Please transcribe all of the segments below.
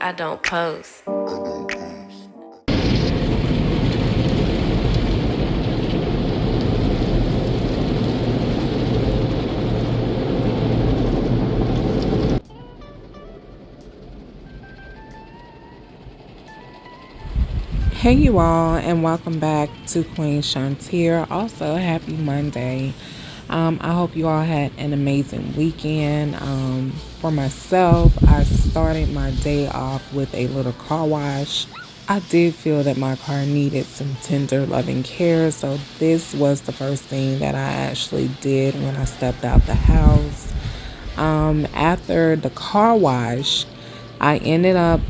I don't post. Hey you all, and welcome back to Queen Shantier. Also, happy Monday. I hope you all had an amazing weekend. For myself, I started my day off with a little car wash. I did feel that my car needed some tender loving care, so this was the first thing that I actually did when I stepped out the house. After the car wash, I ended up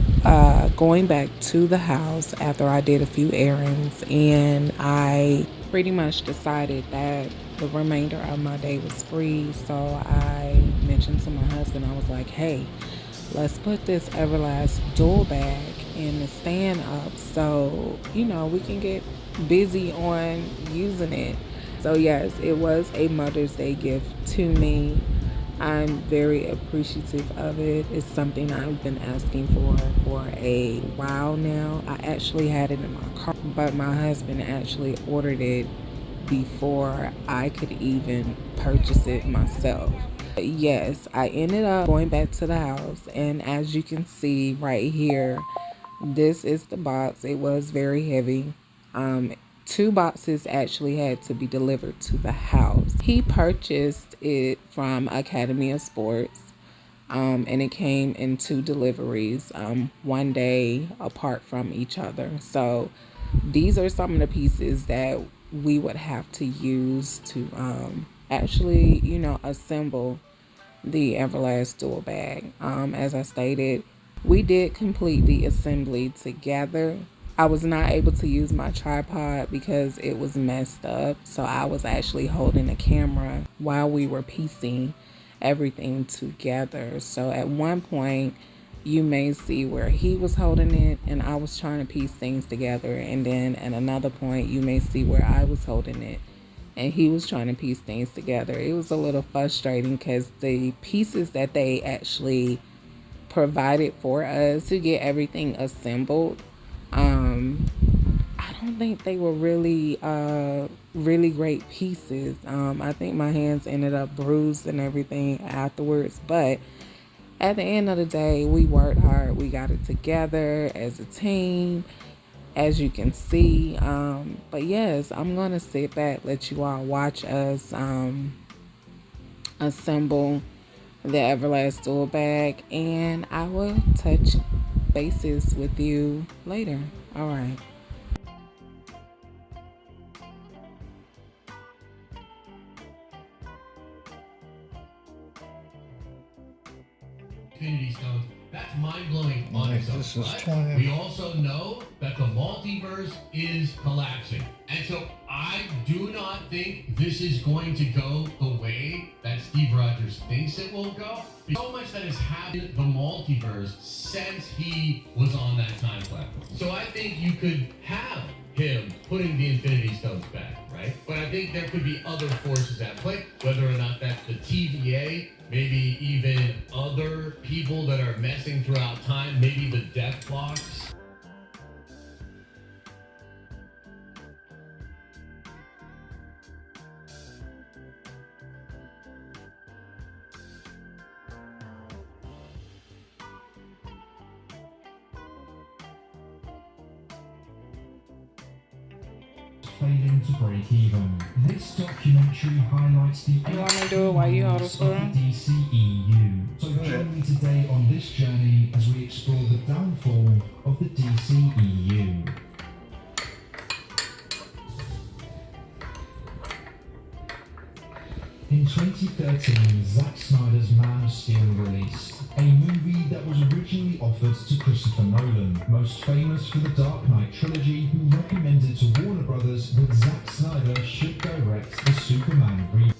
going back to the house after I did a few errands, and I pretty much decided that the remainder of my day was free. So I mentioned to my husband, I was like, hey, let's put this Everlast dual bag in the stand up so, we can get busy on using it. So yes, it was a Mother's Day gift to me. I'm very appreciative of it. It's something I've been asking for a while now. I actually had it in my car, but my husband actually ordered it before I could even purchase it myself. But yes, I ended up going back to the house, and as you can see right here, this is the box. It was very heavy. Two boxes actually had to be delivered to the house. He purchased it from Academy of Sports, and it came in two deliveries, one day apart from each other. So these are some of the pieces that we would have to use to actually, assemble the Everlast dual bag. As I stated, we did complete the assembly together. I was not able to use my tripod because it was messed up, so I was actually holding the camera while we were piecing everything together. So at one point, you may see where he was holding it and I was trying to piece things together, and then at another point you may see where I was holding it and he was trying to piece things together. It was a little frustrating because the pieces that they actually provided for us to get everything assembled, I don't think they were really great pieces. I think my hands ended up bruised and everything afterwards, but at the end of the day, we worked hard. We got it together as a team, as you can see. But yes, I'm going to sit back, let you all watch us assemble the Everlast dual bag, and I will touch bases with you later. All right. Infinity Stones. That's mind-blowing on its own. But we also know that the multiverse is collapsing. And so I do not think this is going to go the way that Steve Rogers thinks it will go. So much that has happened in the multiverse since he was on that time platform. So I think you could have him putting the Infinity Stones back, right? But I think there could be other forces at play, whether or not that's the TVA, maybe even other people that are messing throughout time, maybe the death blocks. Failing to break even. This documentary highlights the You want me to do it while you hold the spoon? DCEU. So join me today on this journey as we explore the downfall of the DCEU. In 2013, Zack Snyder's Man of Steel released, a movie that was originally offered to Christopher Nolan, most famous for the Dark Knight trilogy, who recommended to Warner Brothers that Zack Snyder should direct the Superman reboot.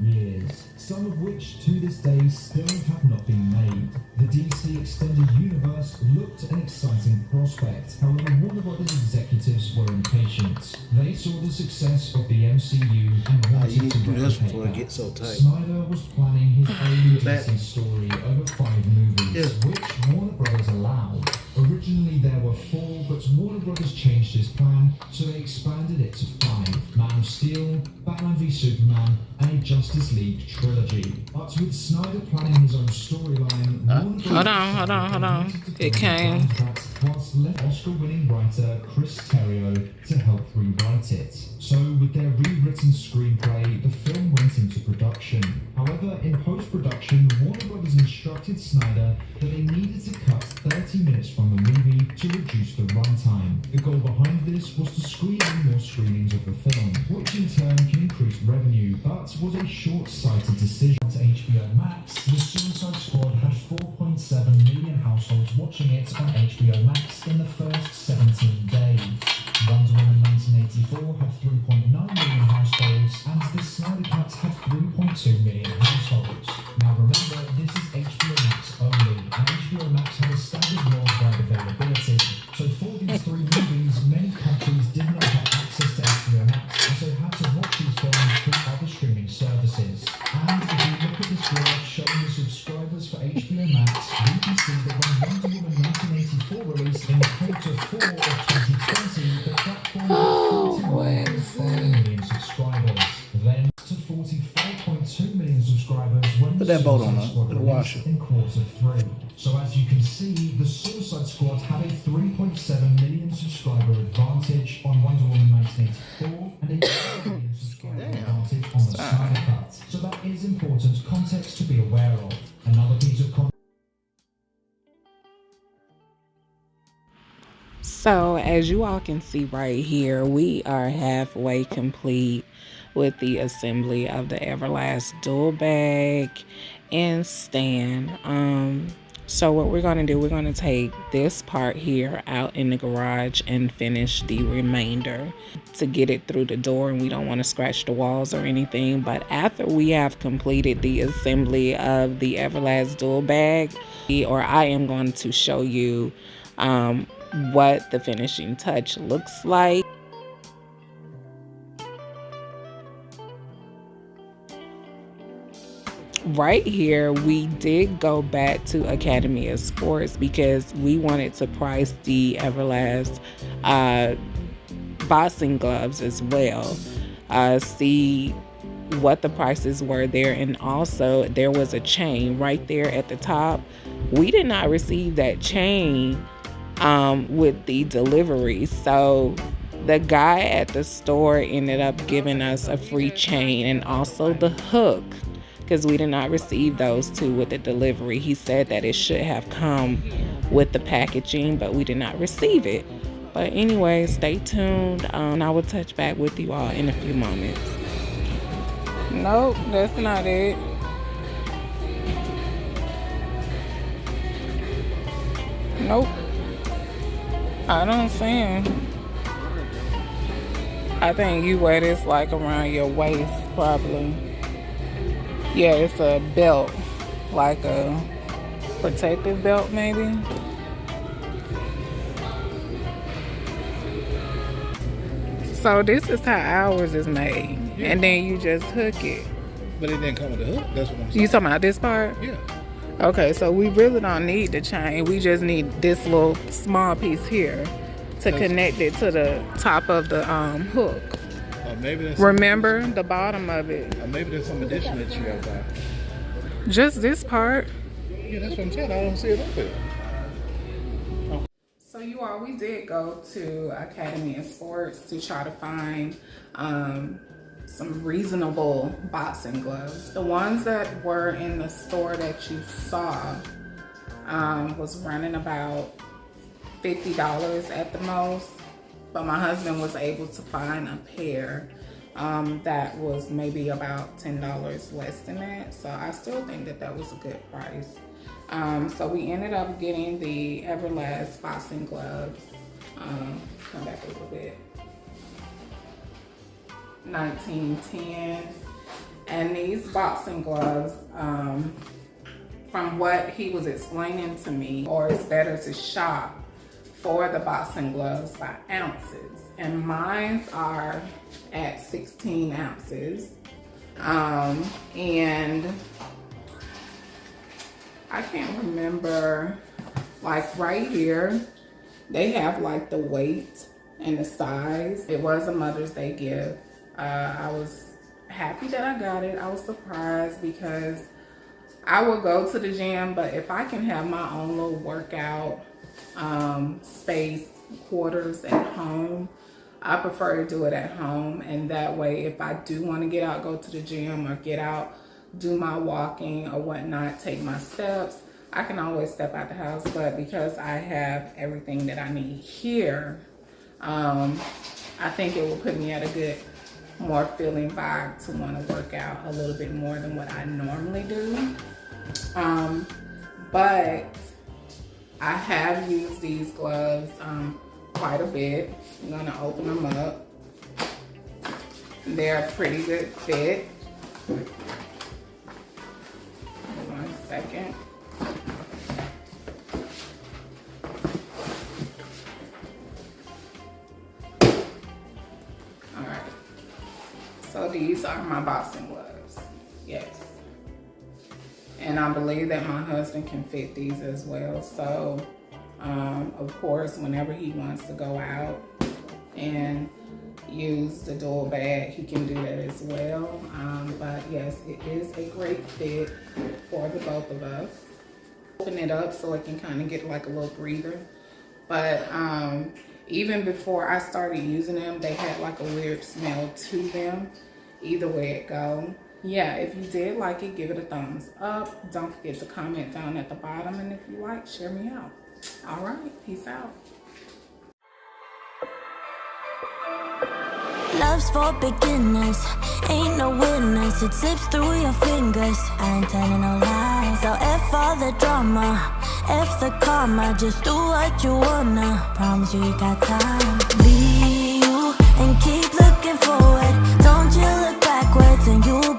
Years, some of which to this day still have not been made. The DC Extended Universe looked an exciting prospect. However, Warner Brothers executives were impatient. They saw the success of the MCU and wanted to replicate that. Snyder was planning his own DC story over 5 movies, which Warner Brothers allowed. Originally there were 4, but Warner Brothers changed his plan, so they expanded it to 5. Man of Steel, Batman v Superman, and a Justice League trilogy. But with Snyder planning his own storyline, Hold on. It came. Whilst left Oscar-winning writer Chris Terrio to help rewrite it. So with their rewritten screenplay, the film went into production. However, in post-production, Warner Brothers instructed Snyder that they needed to cut 30 minutes from the movie to reduce the runtime. The goal behind this was to squeeze in more screenings of the film, which in turn can increase revenue, but was a short-sighted decision. To HBO Max, The Suicide Squad had 4.7 million households watching it on HBO Max in the first 17 days. Wonder Woman 1984 had 3.9 million households, and The Snyder Cut had 3.2 million households. Now remember, this is HBO Max only, and HBO Max had a standard worldwide availability. So for these 3 movies, many countries did not have access to HBO Max, and so had to watch these films through other streaming services. And if you look at this graph showing the subscribers for HBO Max, we can see that when Wonder Woman 1984 released in Q4 of 2020, the platform had 41 million subscribers. Then to 44.2 million subscribers when Put that boat on the wash it in Q3. So as you can see, the Suicide Squad had a 3.7 million subscriber advantage on Wonder Woman 1984 and a 4 million subscriber advantage on the Snyder Cut. So that is important context to be aware of. Another piece of context. So as you all can see right here, we are halfway complete with the assembly of the Everlast dual bag and stand. So what we're going to do, we're going to take this part here out in the garage and finish the remainder to get it through the door, and we don't want to scratch the walls or anything. But after we have completed the assembly of the Everlast dual bag, I am going to show you what the finishing touch looks like. Right here, we did go back to Academy of Sports because we wanted to price the Everlast boxing gloves as well. See what the prices were there, and also there was a chain right there at the top. We did not receive that chain with the delivery, so the guy at the store ended up giving us a free chain and also the hook, because we did not receive those 2 with the delivery. He said that it should have come with the packaging, but we did not receive it. But anyway, stay tuned, and I will touch back with you all in a few moments. Nope, that's not it. Nope, I don't see him. I think you wear this like around your waist, probably. Yeah, it's a belt, like a protective belt maybe. So this is how ours is made, and then you just hook it. But it didn't come with a hook, that's what I'm saying. You talking about this part? Yeah. Okay, so we really don't need the chain. We just need this little small piece here to connect it to the top of the hook. Maybe that's Remember the bottom of it. maybe there's some addition that you got to buy. Just this part. Yeah, that's what I'm saying. I don't see it up there. Oh. So you all, we did go to Academy of Sports to try to find some reasonable boxing gloves. The ones that were in the store that you saw was running about $50 at the most. But my husband was able to find a pair that was maybe about $10 less than that. So I still think that that was a good price. So we ended up getting the Everlast boxing gloves. Come back a little bit. 1910. And these boxing gloves from what he was explaining to me, or it's better to shop for the boxing gloves by ounces. And mine are at 16 ounces. And I can't remember, like right here, they have like the weight and the size. It was a Mother's Day gift. I was happy that I got it. I was surprised because I will go to the gym, but if I can have my own little workout space, quarters at home, I prefer to do it at home. And that way, if I do want to get out, go to the gym or get out, do my walking or whatnot, take my steps, I can always step out the house. But because I have everything that I need here, I think it will put me at a good, more feeling vibe to want to work out a little bit more than what I normally do. But I have used these gloves quite a bit. I'm gonna open them up. They're a pretty good fit. 1 second. All right. So these are my boxing gloves. Yes. And I believe that my husband can fit these as well. So, of course, whenever he wants to go out and use the dual bag, he can do that as well. But yes, it is a great fit for the both of us. Open it up so it can kind of get like a little breather. But even before I started using them, they had like a weird smell to them. Either way it go. Yeah, if you did like it, give it a thumbs up. Don't forget to comment down at the bottom. And if you like, share me out. All right, peace out. Love's for beginners, ain't no witness. It slips through your fingers, I ain't telling no lies. So F all the drama, F the karma. Just do what you wanna, promise you got time. Be you and keep looking forward. Don't you look backwards and you'll